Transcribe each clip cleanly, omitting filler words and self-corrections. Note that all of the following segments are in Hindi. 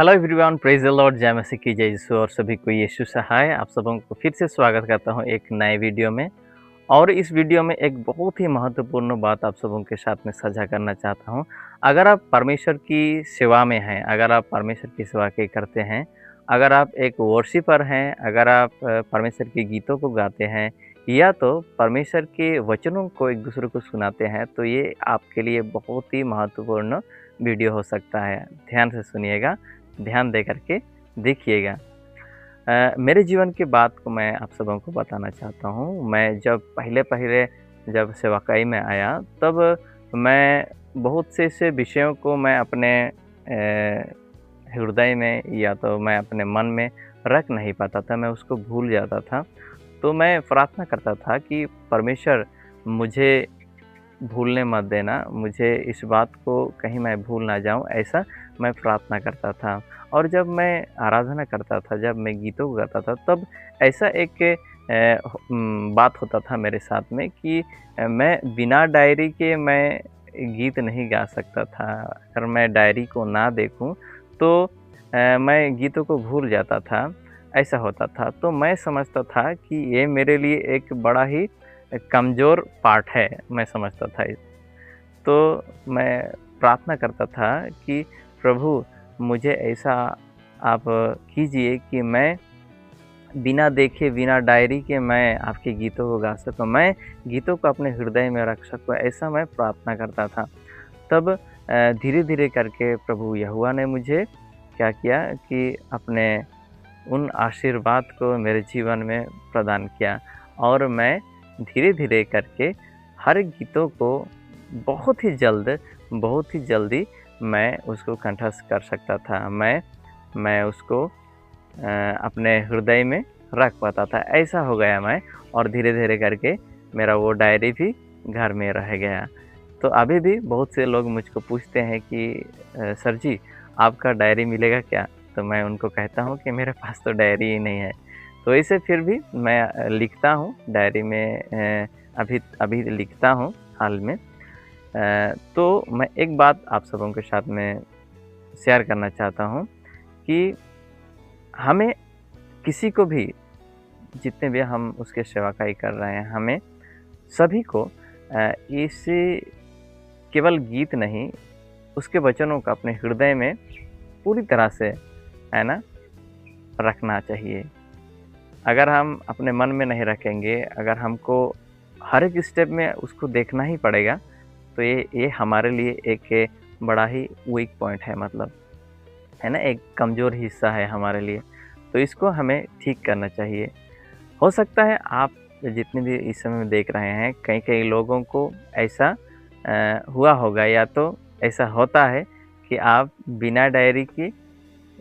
Hello everyone, praise the Lord, जय मसीह की जय यीशु और सभी को यीशु सहाय। आप सबों को फिर से स्वागत करता हूं एक नए वीडियो में। और इस वीडियो में एक बहुत ही महत्वपूर्ण बात आप सबों के साथ में साझा करना चाहता हूं। अगर आप परमेश्वर की सेवा में हैं, अगर आप परमेश्वर की सेवा के करते हैं, अगर आप एक वर्शिपर हैं, अगर आप परमेश्वर के गीतों को गाते हैं या तो परमेश्वर के वचनों को एक दूसरे को सुनाते हैं, तो ये आपके लिए बहुत ही महत्वपूर्ण वीडियो हो सकता है। ध्यान से सुनिएगा, ध्यान दे करके देखिएगा। मेरे जीवन की बात को मैं आप सबों को बताना चाहता हूँ। मैं जब पहले जब सेवकाई में आया, तब मैं बहुत से ऐसे विषयों को मैं अपने हृदय में या तो मैं अपने मन में रख नहीं पाता था, मैं उसको भूल जाता था। तो मैं प्रार्थना करता था कि परमेश्वर मुझे भूलने मत देना, मुझे इस बात को कहीं मैं भूल ना जाऊँ, ऐसा मैं प्रार्थना करता था। और जब मैं आराधना करता था, जब मैं गीतों को गाता था, तब ऐसा एक बात होता था मेरे साथ में कि मैं बिना डायरी के मैं गीत नहीं गा सकता था। अगर मैं डायरी को ना देखूँ तो मैं गीतों को भूल जाता था, ऐसा होता था। तो मैं समझता था कि ये मेरे लिए एक बड़ा ही कमज़ोर पार्ट है, मैं समझता था। तो मैं प्रार्थना करता था कि प्रभु मुझे ऐसा आप कीजिए कि मैं बिना देखे, बिना डायरी के मैं आपके गीतों को गा सकूँ, मैं गीतों को अपने हृदय में रख सकूँ, ऐसा मैं प्रार्थना करता था। तब धीरे-धीरे करके प्रभु यहोवा ने मुझे क्या किया कि अपने उन आशीर्वाद को मेरे जीवन में प्रदान किया और मैं धीरे-धीरे करके हर गीतों को बहुत ही जल्दी मैं उसको कंठस्थ कर सकता था। मैं उसको अपने हृदय में रख पाता था। ऐसा हो गया मैं, और धीरे-धीरे करके मेरा वो डायरी भी घर में रह गया। तो अभी भी बहुत से लोग मुझको पूछते हैं कि सर जी, आपका डायरी मिलेगा क्या? तो मैं उनको कहता हूँ कि मेरे पास तो डायरी ही नहीं है। तो इसे फिर भी मैं लिखता हूँ डायरी में, अभी लिखता हूँ हाल में। तो मैं एक बात आप सबों के साथ में शेयर करना चाहता हूँ कि हमें किसी को भी, जितने भी हम उसके सेवकाई कर रहे हैं, हमें सभी को इसे केवल गीत नहीं, उसके वचनों का अपने हृदय में पूरी तरह से, है ना, रखना चाहिए। अगर हम अपने मन में नहीं रखेंगे, अगर हमको हर एक स्टेप में उसको देखना ही पड़ेगा, तो ये हमारे लिए एक बड़ा ही वीक पॉइंट है, मतलब, है ना, एक कमज़ोर हिस्सा है हमारे लिए। तो इसको हमें ठीक करना चाहिए। हो सकता है आप जितने भी इस समय देख रहे हैं, कई लोगों को ऐसा हुआ होगा, या तो ऐसा होता है कि आप बिना डायरी के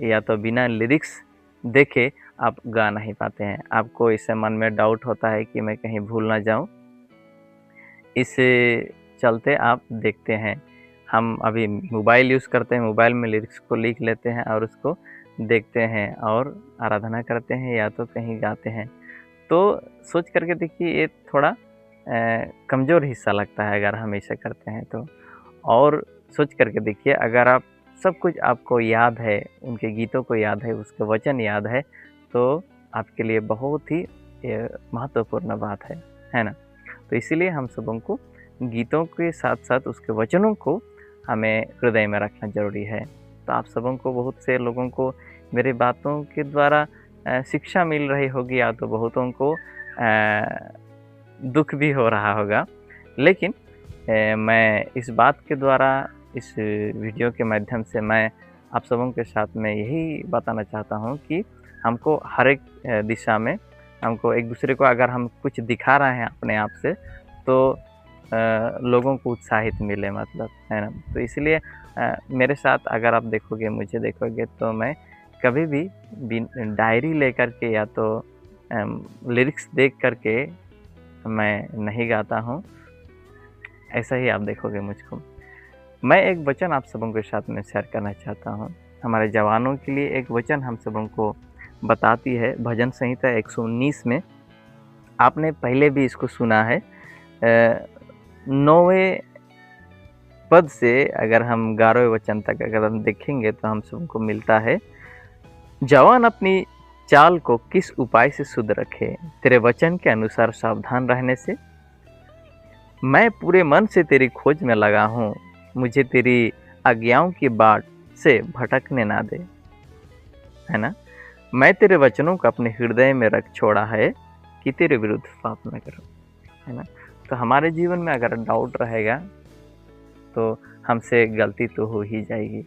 या तो बिना लिरिक्स देखे आप गा नहीं पाते हैं। आपको इससे मन में डाउट होता है कि मैं कहीं भूल ना जाऊँ। इस चलते आप देखते हैं, हम अभी मोबाइल यूज़ करते हैं, मोबाइल में लिरिक्स को लिख लेते हैं और उसको देखते हैं और आराधना करते हैं या तो कहीं गाते हैं। तो सोच करके देखिए, ये थोड़ा कमज़ोर हिस्सा लगता है अगर हम ऐसा करते हैं तो। और सोच करके देखिए, अगर आप सब कुछ आपको याद है, उनके गीतों को याद है, उसके वचन याद है, तो आपके लिए बहुत ही महत्वपूर्ण बात है ना? तो इसीलिए हम सबों को गीतों के साथ-साथ उसके वचनों को हमें हृदय में रखना ज़रूरी है। तो आप सबों को, बहुत से लोगों को मेरी बातों के द्वारा शिक्षा मिल रही होगी, या तो बहुतों को दुःख भी हो रहा होगा। लेकिन मैं इस बात के द्वारा, इस वीडियो के माध्यम से मैं आप सबों के साथ में यही बताना चाहता हूँ कि हमको हर एक दिशा में, हमको एक-दूसरे को अगर हम कुछ दिखा रहे हैं अपने आप से, तो लोगों को उत्साहित मिले, मतलब, है ना? तो इसलिए मेरे साथ अगर आप देखोगे, मुझे देखोगे, तो मैं कभी भी डायरी लेकर के या तो लिरिक्स देख कर के मैं नहीं गाता हूँ। ऐसा ही आप देखोगे मुझको। मैं एक वचन आप सबों के साथ में शेयर करना चाहता हूँ। हमारे जवानों के लिए एक वचन हम सबों को बताती है, भजन संहिता 119 में। आपने पहले भी इसको सुना है। 9वें पद से अगर हम 11वें वचन तक अगर हम देखेंगे तो हम सबको मिलता है, जवान अपनी चाल को किस उपाय से शुद्ध रखे, तेरे वचन के अनुसार सावधान रहने से। मैं पूरे मन से तेरी खोज में लगा हूँ, मुझे तेरी आज्ञाओं की बाट से भटकने ना दे, है ना। मैं तेरे वचनों को अपने हृदय में रख छोड़ा है कि तेरे विरुद्ध पाप न करूं, है ना। तो हमारे जीवन में अगर डाउट रहेगा तो हमसे गलती तो हो ही जाएगी।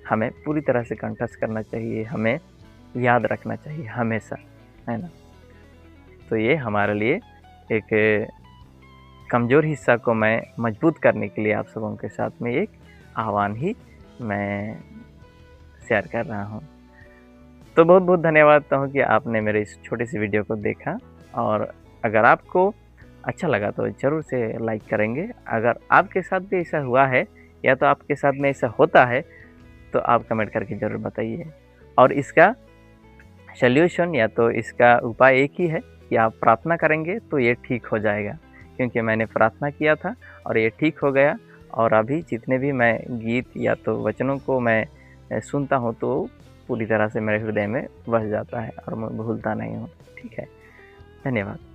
हमें पूरी तरह से कंठस्थ करना चाहिए, हमें याद रखना चाहिए हमेशा, है ना। तो ये हमारे लिए एक कमज़ोर हिस्सा को मैं मजबूत करने के लिए आप सबों के साथ में एक आह्वान ही मैं शेयर कर रहा हूँ। तो बहुत बहुत धन्यवाद देता हूँ कि आपने मेरे इस छोटी सी वीडियो को देखा, और अगर आपको अच्छा लगा तो ज़रूर से लाइक करेंगे। अगर आपके साथ भी ऐसा हुआ है या तो आपके साथ में ऐसा होता है तो आप कमेंट करके ज़रूर बताइए। और इसका सल्यूशन या तो इसका उपाय एक ही है कि आप प्रार्थना करेंगे तो ये ठीक हो जाएगा, क्योंकि मैंने प्रार्थना किया था और ये ठीक हो गया। और अभी जितने भी मैं गीत या तो वचनों को मैं सुनता हूँ तो पूरी तरह से मेरे हृदय में बस जाता है और मैं भूलता नहीं हूँ। ठीक है, धन्यवाद।